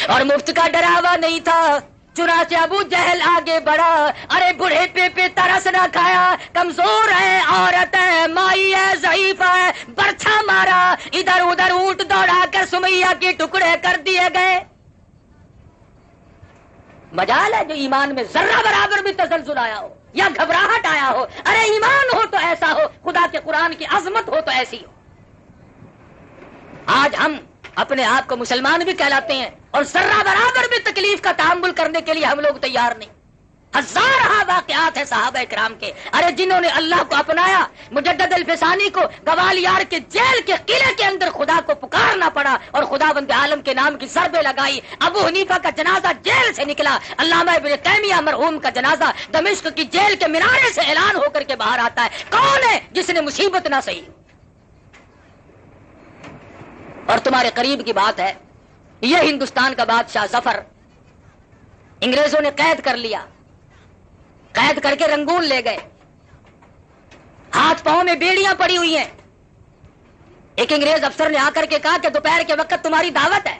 اور مفت کا ڈراوا نہیں تھا. چنانچہ ابو جہل آگے بڑھا, ارے بڑھے پہ ترس نہ کھایا, کمزور ہے, عورت ہے, مائی ہے, ضعیف ہے, برچھا مارا, ادھر ادھر اونٹ دوڑا کر سمیہ کے ٹکڑے کر دیے گئے. مجال ہے جو ایمان میں ذرہ برابر بھی تزلزل آیا ہو یا گھبراہٹ آیا ہو, ارے ایمان ہو تو ایسا ہو, خدا کے قرآن کی عظمت ہو تو ایسی ہو. آج ہم اپنے آپ کو مسلمان بھی کہلاتے ہیں, اور ذرہ برابر بھی تکلیف کا تحمل کرنے کے لیے ہم لوگ تیار نہیں. ہزارہ واقعات ہیں صحابہ کرام کے، ارے جنہوں نے اللہ کو اپنایا، مجدد الفسانی کو گوالیار کے جیل کے قلعے کے اندر خدا کو پکارنا پڑا اور خدا بند عالم کے نام کی ضربیں لگائی، ابو حنیفہ کا جنازہ جیل سے نکلا، علامہ ابن تیمیہ مرحوم کا جنازہ دمشق کی جیل کے مینارے سے اعلان ہو کر کے باہر آتا ہے، کون ہے جس نے مصیبت نہ سہی؟ اور تمہارے قریب کی بات ہے، یہ ہندوستان کا بادشاہ ظفر انگریزوں نے قید کر لیا، قید کر کے رنگون لے گئے، ہاتھ پاؤں میں بیڑیاں پڑی ہوئی ہیں۔ ایک انگریز افسر نے آ کر کے کہا کہ دوپہر کے وقت تمہاری دعوت ہے۔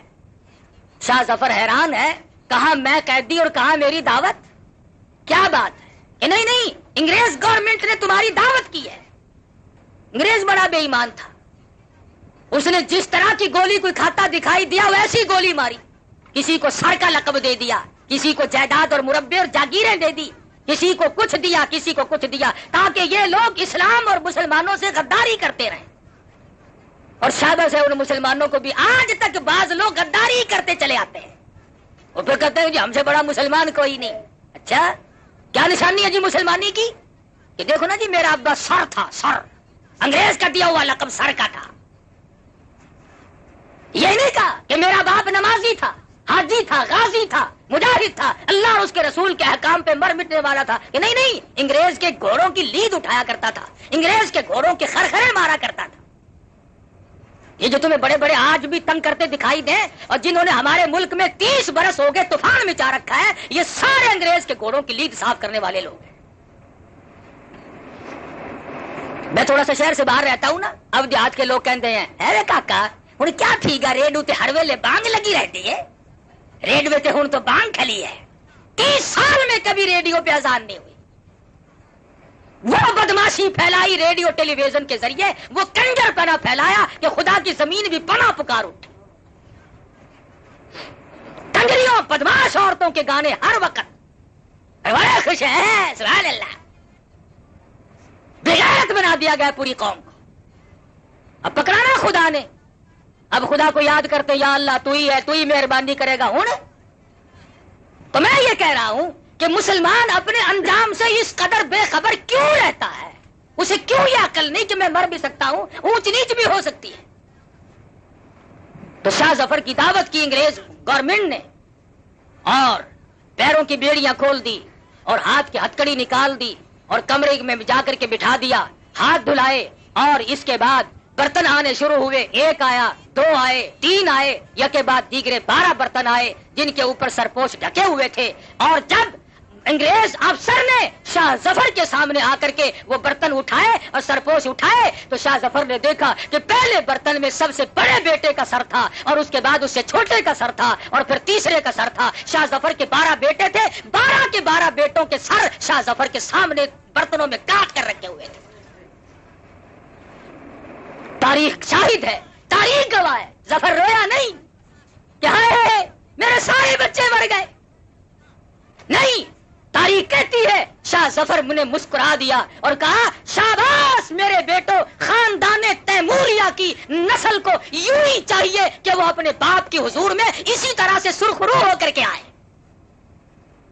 شاہ ظفر حیران ہے، کہاں میں قیدی اور کہاں میری دعوت؟ کیا بات ہے کہ نہیں نہیں، انگریز گورنمنٹ نے تمہاری دعوت کی ہے۔ انگریز بڑا بے ایمان تھا، اس نے جس طرح کی گولی کوئی کھاتا دکھائی دیا ویسی گولی ماری، کسی کو سر کا لقب دے دیا، کسی کو جائیداد اور مربے اور جاگیریں دے دی، کسی کو کچھ دیا کسی کو کچھ دیا، تاکہ یہ لوگ اسلام اور مسلمانوں سے غداری کرتے رہیں۔ اور شاباش ہے ان مسلمانوں کو بھی، آج تک بعض لوگ غداری کرتے چلے آتے ہیں، وہ پھر کہتے ہیں جی ہم سے بڑا مسلمان کوئی نہیں۔ اچھا کیا نشانی ہے جی مسلمانی کی؟ کہ دیکھو نا جی میرا ابا سر تھا، سر، انگریز کا دیا ہوا لقب سر کا تھا۔ یہ نہیں کہا کہ میرا باپ نمازی تھا، حاجی تھا، غازی تھا، مجاہد تھا، اللہ اور اس کے رسول کے احکام پہ مر مٹنے والا تھا، کہ نہیں نہیں، انگریز کے گھوڑوں کی لید اٹھایا کرتا تھا، انگریز کے گھوڑوں کے خرخرے مارا کرتا تھا۔ یہ جو تمہیں بڑے بڑے آج بھی تنگ کرتے دکھائی دیں اور جنہوں نے ہمارے ملک میں 30 برس ہو گئے طوفان مچا رکھا ہے، یہ سارے انگریز کے گھوڑوں کی لید صاف کرنے والے لوگ ہیں۔ میں تھوڑا سا شہر سے باہر رہتا ہوں نا، اب دیہات کے لوگ کہتے ہیں ارے کاکا ہوں کیا تھی گا ریڈیو تے ہر ویلے بانگ لگی رہتی ہے، ریڈیو تے ہوں تو بانگ کھلی ہے، 30 سال میں کبھی ریڈیو پہ اذان نہیں ہوئی۔ وہ بدماشی پھیلائی ریڈیو ٹیلی ویژن کے ذریعے، وہ کنجر پنا پھیلایا کہ خدا کی زمین بھی پناہ پکار اٹھی۔ کنجریوں بدماش عورتوں کے گانے ہر وقت، بڑے خوش ہیں سبحان اللہ، بغیرت بنا دیا گیا پوری قوم کو۔ اب پکڑانا خدا نے، اب خدا کو یاد کرتے یا اللہ تو ہی ہے، تو ہی مہربانی کرے گا۔ ہوں تو میں یہ کہہ رہا ہوں کہ مسلمان اپنے انجام سے اس قدر بے خبر کیوں رہتا ہے؟ اسے کیوں یہ عقل نہیں کہ میں مر بھی سکتا ہوں، اونچ نیچ بھی ہو سکتی ہے؟ تو شاہ ظفر کی دعوت کی انگریز گورنمنٹ نے، اور پیروں کی بیڑیاں کھول دی اور ہاتھ کی ہتکڑی نکال دی اور کمرے میں جا کر کے بٹھا دیا، ہاتھ دھلائے، اور اس کے بعد برتن آنے شروع ہوئے، ایک آیا، 2 آئے، 3 آئے، یکے بعد دیگرے 12 برتن آئے جن کے اوپر سرپوش ڈھکے ہوئے تھے۔ اور جب انگریز افسر نے شاہ ظفر کے سامنے آ کر کے وہ برتن اٹھائے اور سرپوش اٹھائے تو شاہ ظفر نے دیکھا کہ پہلے برتن میں سب سے بڑے بیٹے کا سر تھا، اور اس کے بعد اس سے چھوٹے کا سر تھا، اور پھر تیسرے کا سر تھا۔ شاہ ظفر کے 12 بیٹے تھے، 12 کے 12 بیٹوں کے سر شاہ ظفر کے سامنے برتنوں میں کاٹ کر رکھے ہوئے تھے۔ تاریخ شاہد ہے، تاریخ گواہ ہے، ظفر رویا نہیں کہ ہائے میرے سارے بچے مر گئے، نہیں، تاریخ کہتی ہے شاہ ظفر نے مسکرا دیا اور کہا شاباش میرے بیٹو، خاندان تیموریہ کی نسل کو یوں ہی چاہیے کہ وہ اپنے باپ کی حضور میں اسی طرح سے سرخرو ہو کر کے آئے،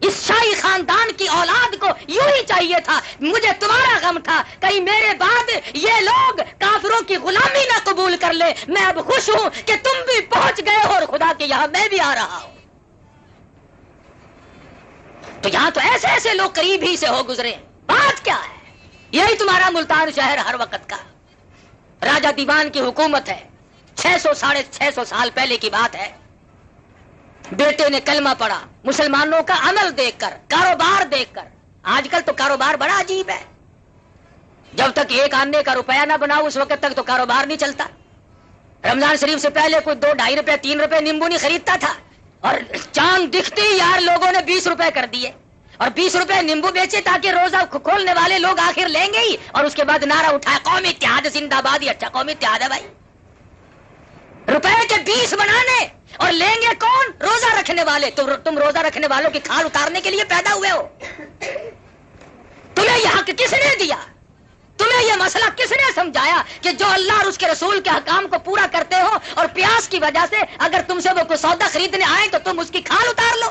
اس شاہی خاندان کی اولاد کو یوں ہی چاہیے تھا۔ مجھے تمہارا غم تھا کہیں میرے بعد یہ لوگ کافروں کی غلامی نہ قبول کر لے، میں اب خوش ہوں کہ تم بھی پہنچ گئے ہو اور خدا کے یہاں میں بھی آ رہا ہوں۔ تو یہاں تو ایسے ایسے لوگ قریب ہی سے ہو گزرے، بات کیا ہے؟ یہی تمہارا ملتان شہر ہر وقت کا راجہ دیوان کی حکومت ہے، 600-650 سال پہلے کی بات ہے۔ بیٹے نے کلمہ پڑھا، مسلمانوں کا عمل دیکھ کر، کاروبار دیکھ کر۔ آج کل تو کاروبار بڑا عجیب ہے، جب تک 1 آنے کا روپیہ نہ بناؤ اس وقت تک تو کاروبار نہیں چلتا۔ رمضان شریف سے پہلے کوئی 2-2.5 روپے 3 روپے نیمبو نہیں خریدتا تھا، اور چاند دکھتے ہی یار لوگوں نے 20 روپے کر دیے، اور 20 روپے نیمبو بیچے تاکہ روزہ کھولنے والے لوگ آخر لیں گے ہی، اور اس کے بعد نعرہ اٹھایا قومی اتحاد زندہ باد۔ اچھا قومی اتحاد ہے بھائی، روپے کے 20 بنانے اور لیں گے کون؟ روزہ رکھنے والے۔ تو تم روزہ رکھنے والوں کی کھال اتارنے کے لیے پیدا ہوئے ہو؟ تمہیں یہ حق کس نے دیا؟ تمہیں یہ مسئلہ کس نے سمجھایا کہ جو اللہ اور اس کے رسول کے حکام کو پورا کرتے ہو اور پیاس کی وجہ سے اگر تم سے وہ کوئی سودا خریدنے آئے تو تم اس کی کھال اتار لو؟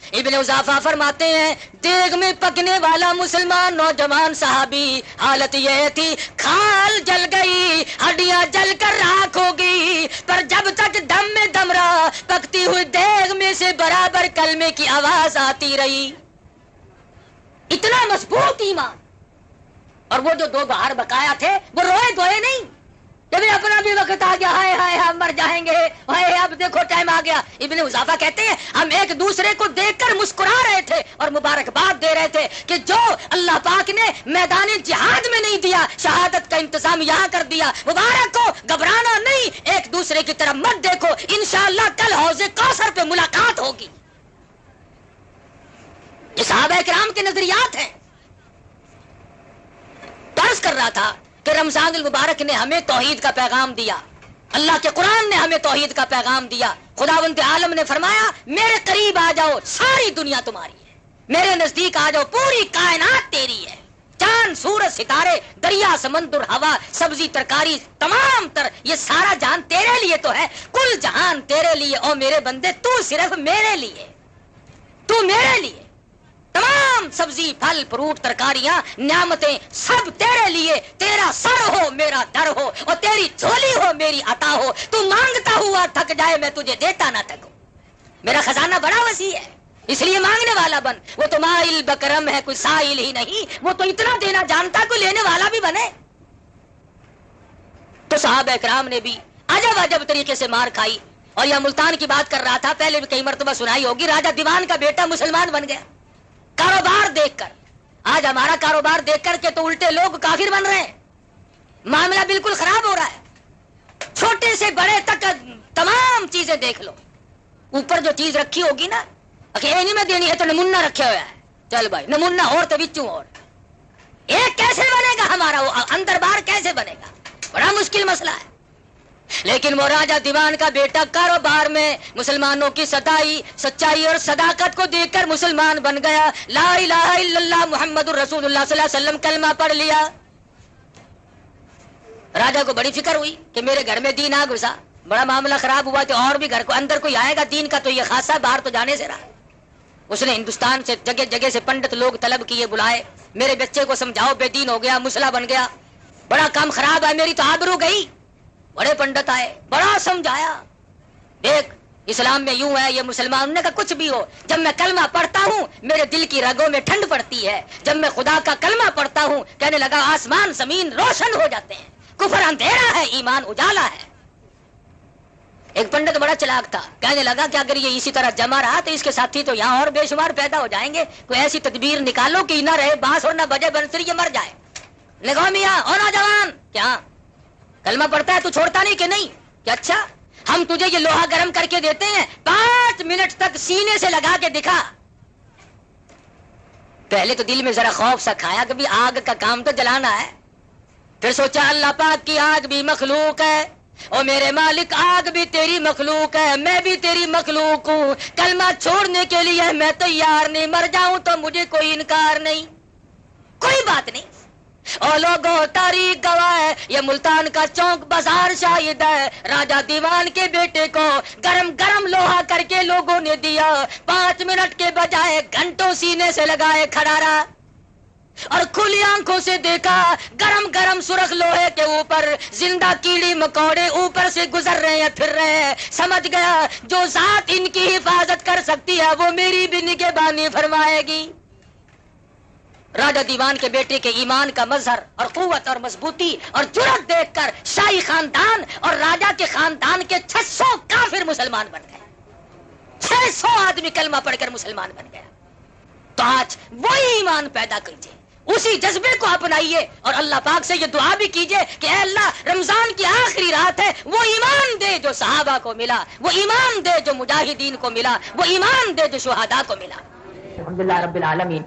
ابن اضافہ فرماتے ہیں دیگ میں پکنے والا مسلمان نوجوان صحابی حالت یہ تھی کھال جل گئی ہڈیاں جل کر راکھ ہو گئی پر جب تک دم میں دم رہا پکتی ہوئی دیگ میں سے برابر کلمے کی آواز آتی رہی. اتنا مضبوط ایمان. اور وہ جو 2 بہار بقایا تھے وہ روئے دھوئے نہیں کہ اپنا بھی وقت آ گیا ہائے ہائے ہم مر جائیں گے ہائے اب دیکھو ٹائم آ گیا. ابن حذافہ کہتے ہیں ہم ایک دوسرے کو دیکھ کر مسکرا رہے تھے اور مبارکباد دے رہے تھے کہ جو اللہ پاک نے میدان جہاد میں نہیں دیا شہادت کا انتظام یہاں کر دیا. مبارک ہو, گھبرانا نہیں, ایک دوسرے کی طرف مت دیکھو, انشاءاللہ کل حوض کوثر پہ ملاقات ہوگی. یہ صحابہ کرام کے نظریات ہیں. درس کر رہا تھا کہ رمضان المبارک نے ہمیں توحید کا پیغام دیا, اللہ کے قرآن نے ہمیں توحید کا پیغام دیا. خداوند عالم نے فرمایا میرے قریب آ جاؤ ساری دنیا تمہاری ہے, میرے نزدیک آ جاؤ پوری کائنات تیری ہے. چاند سورج ستارے دریا سمندر ہوا سبزی ترکاری تمام تر یہ سارا جہان تیرے لیے تو ہے. کل جہان تیرے لیے او میرے بندے, تو صرف میرے لیے, تو میرے لیے. تمام سبزی پھل فروٹ ترکاریاں نعمتیں سب تیرے لیے. تیرا سر ہو میرا در ہو اور تیری جھولی ہو میری عطا ہو. تو مانگتا ہوا تھک جائے میں تجھے دیتا نہ تھکوں. میرا خزانہ بڑا وسیع ہے اس لیے مانگنے والا بن. وہ تو مائل بکرم ہے کوئی سائل ہی نہیں, وہ تو اتنا دینا جانتا کوئی لینے والا بھی بنے. تو صحابہ کرام نے بھی عجب عجب طریقے سے مار کھائی. اور یہ ملتان کی بات کر رہا تھا, پہلے بھی کئی مرتبہ سنائی ہوگی. راجہ دیوان کا بیٹا مسلمان بن گیا کاروبار دیکھ کر. آج ہمارا کاروبار دیکھ کر کے تو الٹے لوگ کافر بن رہے ہیں. معاملہ بالکل خراب ہو رہا ہے. چھوٹے سے بڑے تک تمام چیزیں دیکھ لو, اوپر جو چیز رکھی ہوگی نا کہ نہیں میں دینی ہے تو نمونہ رکھا ہوا ہے, چل بھائی نمونہ اور تو بچوں اور ایک کیسے بنے گا ہمارا, وہ اندر باہر کیسے بنے گا, بڑا مشکل مسئلہ ہے. لیکن وہ راجہ دیوان کا بیٹا کاروبار میں مسلمانوں کی سچائی اور صداقت کو دیکھ کر مسلمان بن گیا. لا الہ الا اللہ محمد الرسول اللہ صلی اللہ علیہ وسلم کلمہ پڑھ لیا. راجہ کو بڑی فکر ہوئی کہ میرے گھر میں دین آ گھسا, بڑا معاملہ خراب ہوا. تو اور بھی گھر کو اندر کوئی آئے گا دین کا تو یہ خاصا, باہر تو جانے سے رہا. اس نے ہندوستان سے جگہ جگہ سے پنڈت لوگ طلب کیے, بلائے, میرے بچے کو سمجھاؤ بے دین ہو گیا مسلح بن گیا, بڑا کام خراب ہے, میری تو آبرو گئی. بڑے پنڈت آئے, بڑا سمجھایا, دیکھ اسلام میں یوں ہے, یہ مسلمان نے کہا کچھ بھی ہو, جب میں کلمہ پڑھتا ہوں میرے دل کی رگوں میں ٹھنڈ پڑتی ہے. جب میں خدا کا کلمہ پڑھتا ہوں کہنے لگا آسمان زمین روشن ہو جاتے ہیں, کفر اندھیرا ہے ایمان اجالا ہے. ایک پنڈت بڑا چلاک تھا, کہنے لگا کہ اگر یہ اسی طرح جمع رہا تو اس کے ساتھی تو یہاں اور بے شمار پیدا ہو جائیں گے, کوئی ایسی تدبیر نکالو کہ نہ رہے بانس اور نہ بجے بنسری, یہ مر جائے. لگا میاں اور نوجوان کیا کلمہ پڑھتا ہے تو چھوڑتا نہیں کہ نہیں, کہ اچھا ہم تجھے یہ لوہا گرم کر کے دیتے ہیں 5 منٹ تک سینے سے لگا کے دکھا. پہلے تو دل میں ذرا خوف سا کھایا کہ بھی آگ کا کام تو جلانا ہے. پھر سوچا اللہ پاک کی آگ بھی مخلوق ہے, اور میرے مالک آگ بھی تیری مخلوق ہے, میں بھی تیری مخلوق ہوں, کلمہ چھوڑنے کے لیے میں تیار نہیں, مر جاؤں تو مجھے کوئی انکار نہیں, کوئی بات نہیں. اور لوگوں تاریخ گواہ ہے, یہ ملتان کا چوک بازار شاہد ہے, راجہ دیوان کے بیٹے کو گرم گرم لوہا کر کے لوگوں نے دیا, 5 منٹ کے بجائے گھنٹوں سینے سے لگائے کھڑا رہا, اور کھلی آنکھوں سے دیکھا گرم گرم سرخ لوہے کے اوپر زندہ کیڑی مکوڑے اوپر سے گزر رہے ہیں پھر رہے ہیں. سمجھ گیا جو ذات ان کی حفاظت کر سکتی ہے وہ میری بھی نگہبانی فرمائے گی. راجہ دیوان کے بیٹے کے ایمان کا مظہر اور قوت اور مضبوطی اور جرأت دیکھ کر شاہی خاندان اور راجہ کے خاندان کے 600 کافر مسلمان بن گئے. 600 آدمی کلمہ پڑھ کر مسلمان بن گیا. تو آج وہی ایمان پیدا کیجیے, اسی جذبے کو اپنائیے, اور اللہ پاک سے یہ دعا بھی کیجیے کہ اے اللہ رمضان کی آخری رات ہے, وہ ایمان دے جو صحابہ کو ملا, وہ ایمان دے جو مجاہدین کو ملا, وہ ایمان دے جو شہداء کو ملا. الحمدللہ رب العالمین.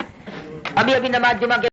ابھی نماز جمعہ کے